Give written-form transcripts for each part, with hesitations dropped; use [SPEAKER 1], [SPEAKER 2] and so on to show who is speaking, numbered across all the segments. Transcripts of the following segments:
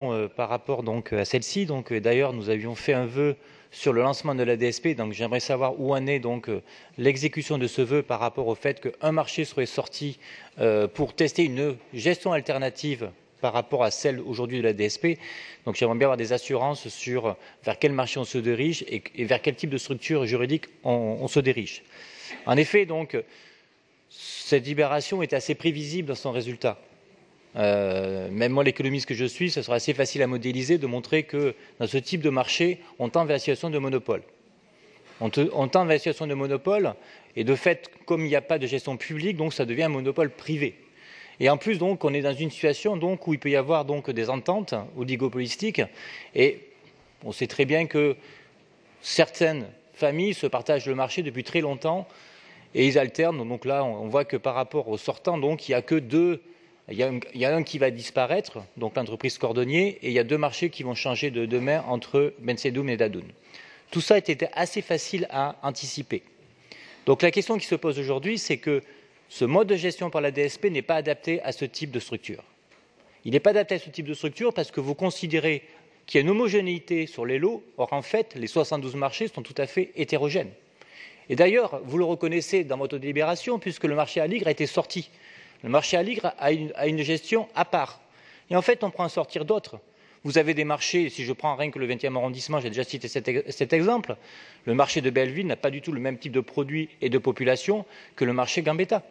[SPEAKER 1] Par rapport donc à celle-ci, d'ailleurs nous avions fait un vœu sur le lancement de la DSP, donc j'aimerais savoir où en est donc l'exécution de ce vœu par rapport au fait qu'un marché serait sorti pour tester une gestion alternative par rapport à celle aujourd'hui de la DSP. Donc j'aimerais bien avoir des assurances sur vers quel marché on se dirige et vers quel type de structure juridique on se dirige. En effet, donc cette libération est assez prévisible dans son résultat. Même moi, l'économiste que je suis, ce sera assez facile à modéliser, de montrer que dans ce type de marché, on tend vers la situation de monopole. On tend vers la situation de monopole, et de fait, comme il n'y a pas de gestion publique, donc ça devient un monopole privé. Et en plus, donc, on est dans une situation donc, où il peut y avoir donc, des ententes oligopolistiques, et on sait très bien que certaines familles se partagent le marché depuis très longtemps, et ils alternent. Donc là, on voit que par rapport aux sortants, donc, il n'y a que deux. Il y a un qui va disparaître, donc l'entreprise Cordonnier, et il y a deux marchés qui vont changer de main entre Bensedoum et Dadoun. Tout ça était assez facile à anticiper. Donc la question qui se pose aujourd'hui, c'est que ce mode de gestion par la DSP n'est pas adapté à ce type de structure. Il n'est pas adapté à ce type de structure parce que vous considérez qu'il y a une homogénéité sur les lots. Or, en fait, les 72 marchés sont tout à fait hétérogènes. Et d'ailleurs, vous le reconnaissez dans votre délibération, puisque le marché Aligre a été sorti. Le marché Aligre a une gestion à part. Et en fait, on prend en sortir d'autres. Vous avez des marchés, si je prends rien que le 20e arrondissement, j'ai déjà cité cet exemple, le marché de Belleville n'a pas du tout le même type de produit et de population que le marché Gambetta.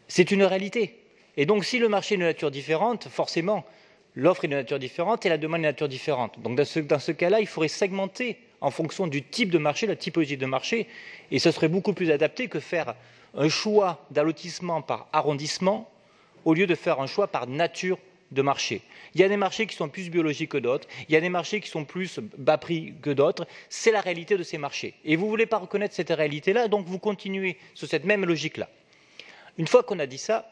[SPEAKER 1] C'est une réalité. Et donc, si le marché est de nature différente, forcément, l'offre est de nature différente et la demande est de nature différente. Donc, dans ce cas-là, il faudrait segmenter en fonction du type de marché, la typologie de marché, et ce serait beaucoup plus adapté que faire un choix d'allotissement par arrondissement au lieu de faire un choix par nature de marché. Il y a des marchés qui sont plus biologiques que d'autres, il y a des marchés qui sont plus bas prix que d'autres, c'est la réalité de ces marchés. Et vous ne voulez pas reconnaître cette réalité-là, donc vous continuez sur cette même logique-là. Une fois qu'on a dit ça,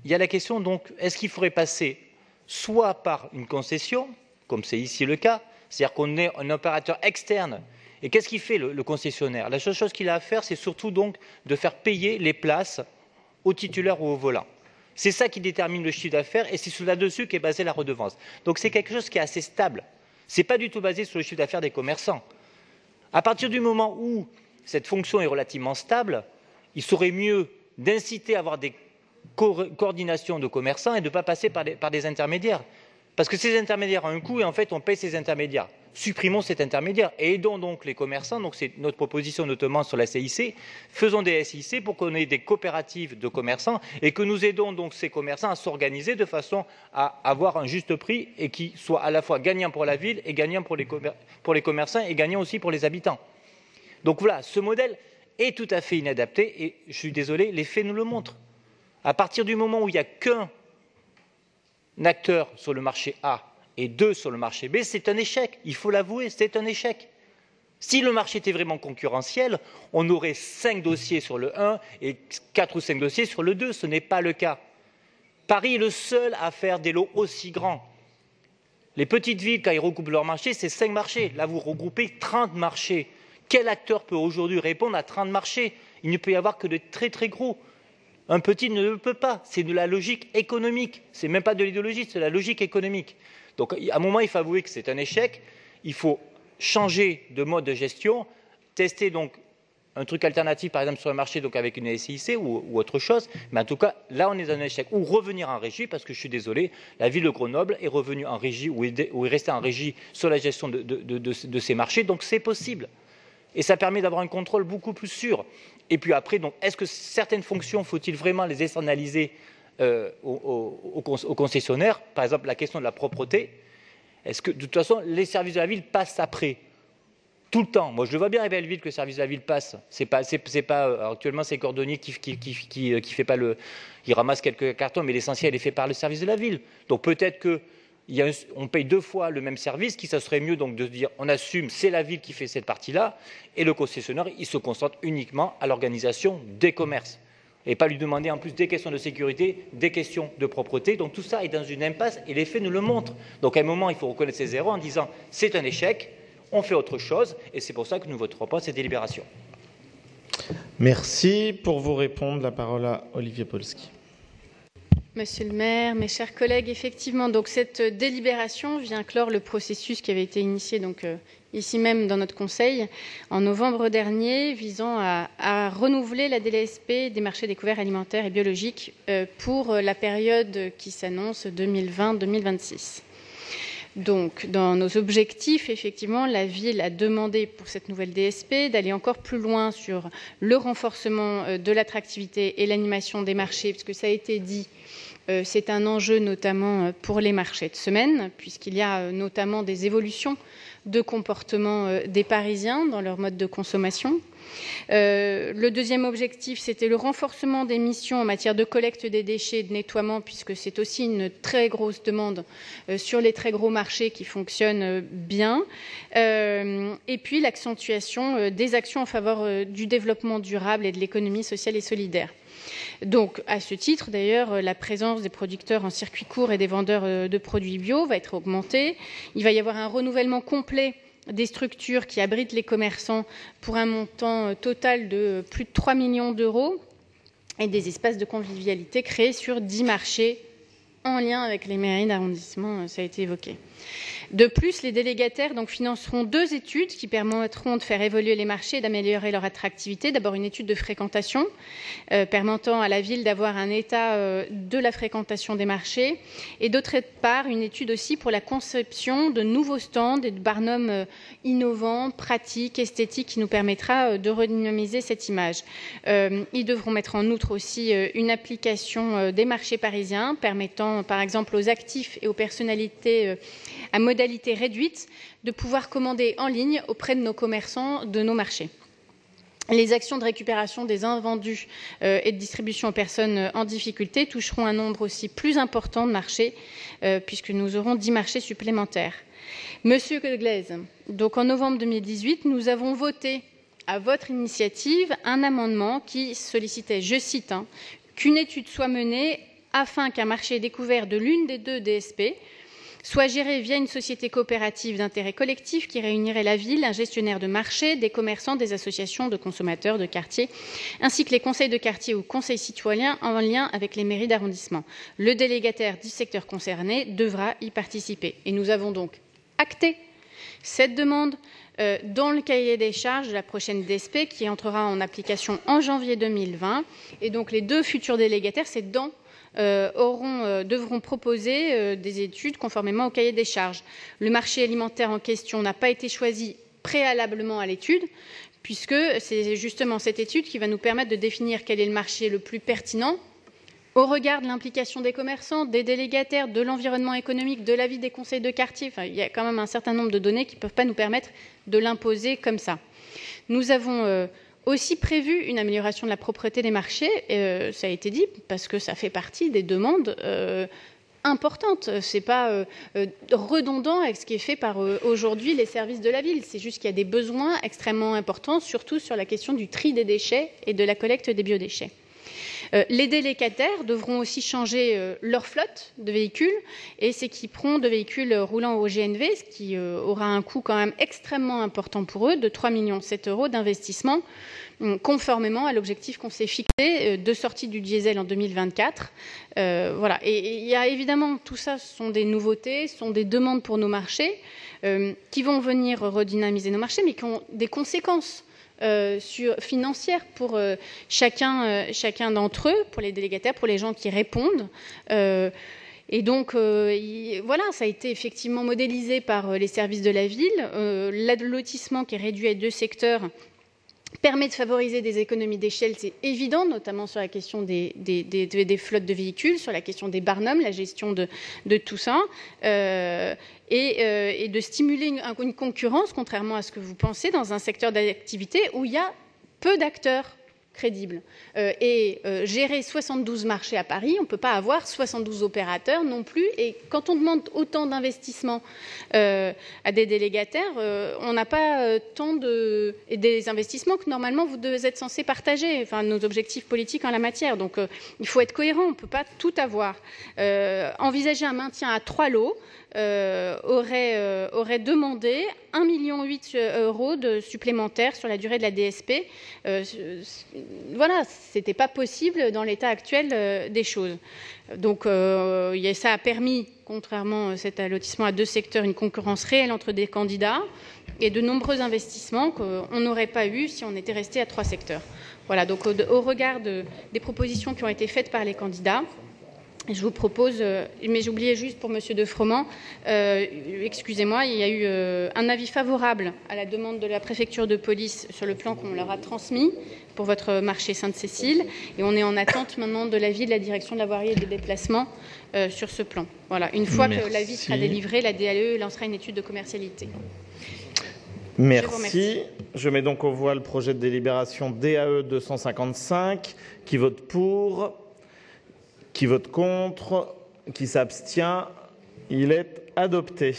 [SPEAKER 1] il y a la question donc, est-ce qu'il faudrait passer soit par une concession, comme c'est ici le cas, c'est-à-dire qu'on est un opérateur externe. Et qu'est-ce qu'il fait le concessionnaire? La seule chose qu'il a à faire, c'est surtout donc de faire payer les places aux titulaires ou aux volants. C'est ça qui détermine le chiffre d'affaires et c'est là-dessus qu'est basée la redevance. Donc c'est quelque chose qui est assez stable. Ce n'est pas du tout basé sur le chiffre d'affaires des commerçants. À partir du moment où cette fonction est relativement stable, il serait mieux d'inciter à avoir des coordinations de commerçants et de ne pas passer par des intermédiaires. Parce que ces intermédiaires ont un coût et en fait on paye ces intermédiaires. Supprimons cet intermédiaire et aidons donc les commerçants, donc c'est notre proposition notamment sur la CIC, faisons des SIC pour qu'on ait des coopératives de commerçants et que nous aidons donc ces commerçants à s'organiser de façon à avoir un juste prix et qui soit à la fois gagnant pour la ville et gagnant pour les commerçants et gagnant aussi pour les habitants. Donc voilà, ce modèle est tout à fait inadapté et je suis désolé, les faits nous le montrent. À partir du moment où il n'y a qu'un acteur sur le marché A et deux sur le marché B, c'est un échec. Il faut l'avouer, c'est un échec. Si le marché était vraiment concurrentiel, on aurait 5 dossiers sur le 1 et 4 ou 5 dossiers sur le 2. Ce n'est pas le cas. Paris est le seul à faire des lots aussi grands. Les petites villes, quand ils recoupent leur marché, c'est 5 marchés. Là, vous regroupez 30 marchés. Quel acteur peut aujourd'hui répondre à 30 marchés? Il ne peut y avoir que de très très gros. Un petit ne le peut pas, c'est de la logique économique, c'est même pas de l'idéologie, c'est de la logique économique. Donc à un moment, il faut avouer que c'est un échec, il faut changer de mode de gestion, tester donc un truc alternatif, par exemple sur le marché, donc avec une SIC ou autre chose, mais en tout cas, là on est dans un échec. Ou revenir en régie, parce que je suis désolé, la ville de Grenoble est revenue en régie, ou est restée en régie sur la gestion de ces marchés, donc c'est possible. Et ça permet d'avoir un contrôle beaucoup plus sûr. Et puis après, est-ce que certaines fonctions, faut-il vraiment les externaliser aux concessionnaires? Par exemple, la question de la propreté. Est-ce que, de toute façon, les services de la ville passent après? Tout le temps. Moi, je le vois bien à Belleville que le service de la ville passe. C'est pas actuellement, c'est Cordonnier qui fait pas le... Il ramasse quelques cartons, mais l'essentiel est fait par le service de la ville. Donc peut-être que on paye 2 fois le même service, ça serait mieux donc de se dire on assume, c'est la ville qui fait cette partie-là, et le concessionnaire, il se concentre uniquement à l'organisation des commerces. Et pas lui demander en plus des questions de sécurité, des questions de propreté. Donc tout ça est dans une impasse et les faits nous le montrent. Donc à un moment, il faut reconnaître ses erreurs en disant c'est un échec, on fait autre chose, et c'est pour ça que nous ne voterons pas cette délibération.
[SPEAKER 2] Merci. Pour vous répondre, la parole à Olivier Polski. Monsieur le maire, mes chers collègues, effectivement, donc cette délibération vient clore le processus qui avait été initié ici même dans notre conseil en novembre dernier, visant à renouveler la DLSP des marchés découverts alimentaires et biologiques pour la période qui s'annonce 2020-2026. Donc, dans nos objectifs, effectivement, la ville a demandé pour cette nouvelle DSP d'aller encore plus loin sur le renforcement de l'attractivité et l'animation des marchés, parce que ça a été dit, c'est un enjeu notamment pour les marchés de semaine, puisqu'il y a notamment des évolutions de comportement des Parisiens dans leur mode de consommation. Le deuxième objectif, c'était le renforcement des missions en matière de collecte des déchets et de nettoiement, puisque c'est aussi une très grosse demande sur les très gros marchés qui fonctionnent bien. Et puis l'accentuation des actions en faveur du développement durable et de l'économie sociale et solidaire. Donc, à ce titre, d'ailleurs, la présence des producteurs en circuit court et des vendeurs de produits bio va être augmentée. Il va y avoir un renouvellement complet des structures qui abritent les commerçants pour un montant total de plus de 3 millions d'euros et des espaces de convivialité créés sur 10 marchés en lien avec les mairies d'arrondissement, ça a été évoqué. De plus, les délégataires financeront 2 études qui permettront de faire évoluer les marchés et d'améliorer leur attractivité. D'abord, une étude de fréquentation permettant à la ville d'avoir un état de la fréquentation des marchés. Et d'autre part, une étude aussi pour la conception de nouveaux stands et de barnums innovants, pratiques, esthétiques, qui nous permettra de redynamiser cette image. Ils devront mettre en outre aussi une application des marchés parisiens permettant, par exemple, aux actifs et aux personnalités à modalité réduite de pouvoir commander en ligne auprès de nos commerçants de nos marchés. Les actions de récupération des invendus et de distribution aux personnes en difficulté toucheront un nombre aussi plus important de marchés, puisque nous aurons 10 marchés supplémentaires. Monsieur Glaise, donc en novembre 2018, nous avons voté à votre initiative un amendement qui sollicitait, je cite, qu'une étude soit menée afin qu'un marché découvert de l'une des 2 DSP soit géré via une société coopérative d'intérêt collectif qui réunirait la ville, un gestionnaire de marché, des commerçants, des associations de consommateurs de quartier, ainsi que les conseils de quartier ou conseils citoyens en lien avec les mairies d'arrondissement. Le délégataire du secteur concerné devra y participer. Et nous avons donc acté cette demande dans le cahier des charges de la prochaine DSP qui entrera en application en janvier 2020. Et donc les 2 futurs délégataires, devront proposer des études conformément au cahier des charges. Le marché alimentaire en question n'a pas été choisi préalablement à l'étude, puisque c'est justement cette étude qui va nous permettre de définir quel est le marché le plus pertinent au regard de l'implication des commerçants, des délégataires, de l'environnement économique, de l'avis des conseils de quartier. Enfin, il y a quand même un certain nombre de données qui ne peuvent pas nous permettre de l'imposer comme ça. Nous avons aussi prévu une amélioration de la propreté des marchés, ça a été dit, parce que ça fait partie des demandes importantes. Ce n'est pas redondant avec ce qui est fait par aujourd'hui les services de la ville. C'est juste qu'il y a des besoins extrêmement importants, surtout sur la question du tri des déchets et de la collecte des biodéchets. Les délégataires devront aussi changer leur flotte de véhicules et s'équiperont de véhicules roulant au GNV, ce qui aura un coût quand même extrêmement important pour eux, de 3,7 millions d'euros d'investissement, conformément à l'objectif qu'on s'est fixé de sortie du diesel en 2024. Voilà. Et il y a évidemment, tout ça, ce sont des nouveautés, ce sont des demandes pour nos marchés qui vont venir redynamiser nos marchés, mais qui ont des conséquences financières pour chacun d'entre eux, pour les délégataires, pour les gens qui répondent. Et donc, voilà, ça a été effectivement modélisé par les services de la ville. L'allotissement qui est réduit à 2 secteurs permet de favoriser des économies d'échelle, c'est évident, notamment sur la question des flottes de véhicules, sur la question des barnums, la gestion de tout ça, et de stimuler une concurrence, contrairement à ce que vous pensez, dans un secteur d'activité où il y a peu d'acteurs crédibles. Gérer 72 marchés à Paris, on ne peut pas avoir 72 opérateurs non plus. Et quand on demande autant d'investissements à des délégataires, on n'a pas et des investissements que normalement vous devez être censés partager, enfin nos objectifs politiques en la matière. Donc il faut être cohérent, on ne peut pas tout avoir. Envisager un maintien à 3 lots aurait demandé 1,8 million d'euros supplémentaires sur la durée de la DSP. voilà, c'était pas possible dans l'état actuel des choses. Donc ça a permis, contrairement cet allotissement à 2 secteurs, une concurrence réelle entre des candidats et de nombreux investissements qu'on n'aurait pas eu si on était resté à 3 secteurs. Voilà, donc au regard des propositions qui ont été faites par les candidats, je vous propose, mais j'oubliais juste pour Monsieur de Froment, excusez-moi, il y a eu un avis favorable à la demande de la préfecture de police sur le plan qu'on leur a transmis pour votre marché Sainte-Cécile, et on est en attente maintenant de l'avis de la direction de la voirie et des déplacements sur ce plan. Voilà, une fois que l'avis sera délivré, la DAE lancera une étude de commercialité.
[SPEAKER 3] Merci. Je mets donc aux voix le projet de délibération DAE 255. Qui vote pour? Qui vote contre? Qui s'abstient? Il est adopté.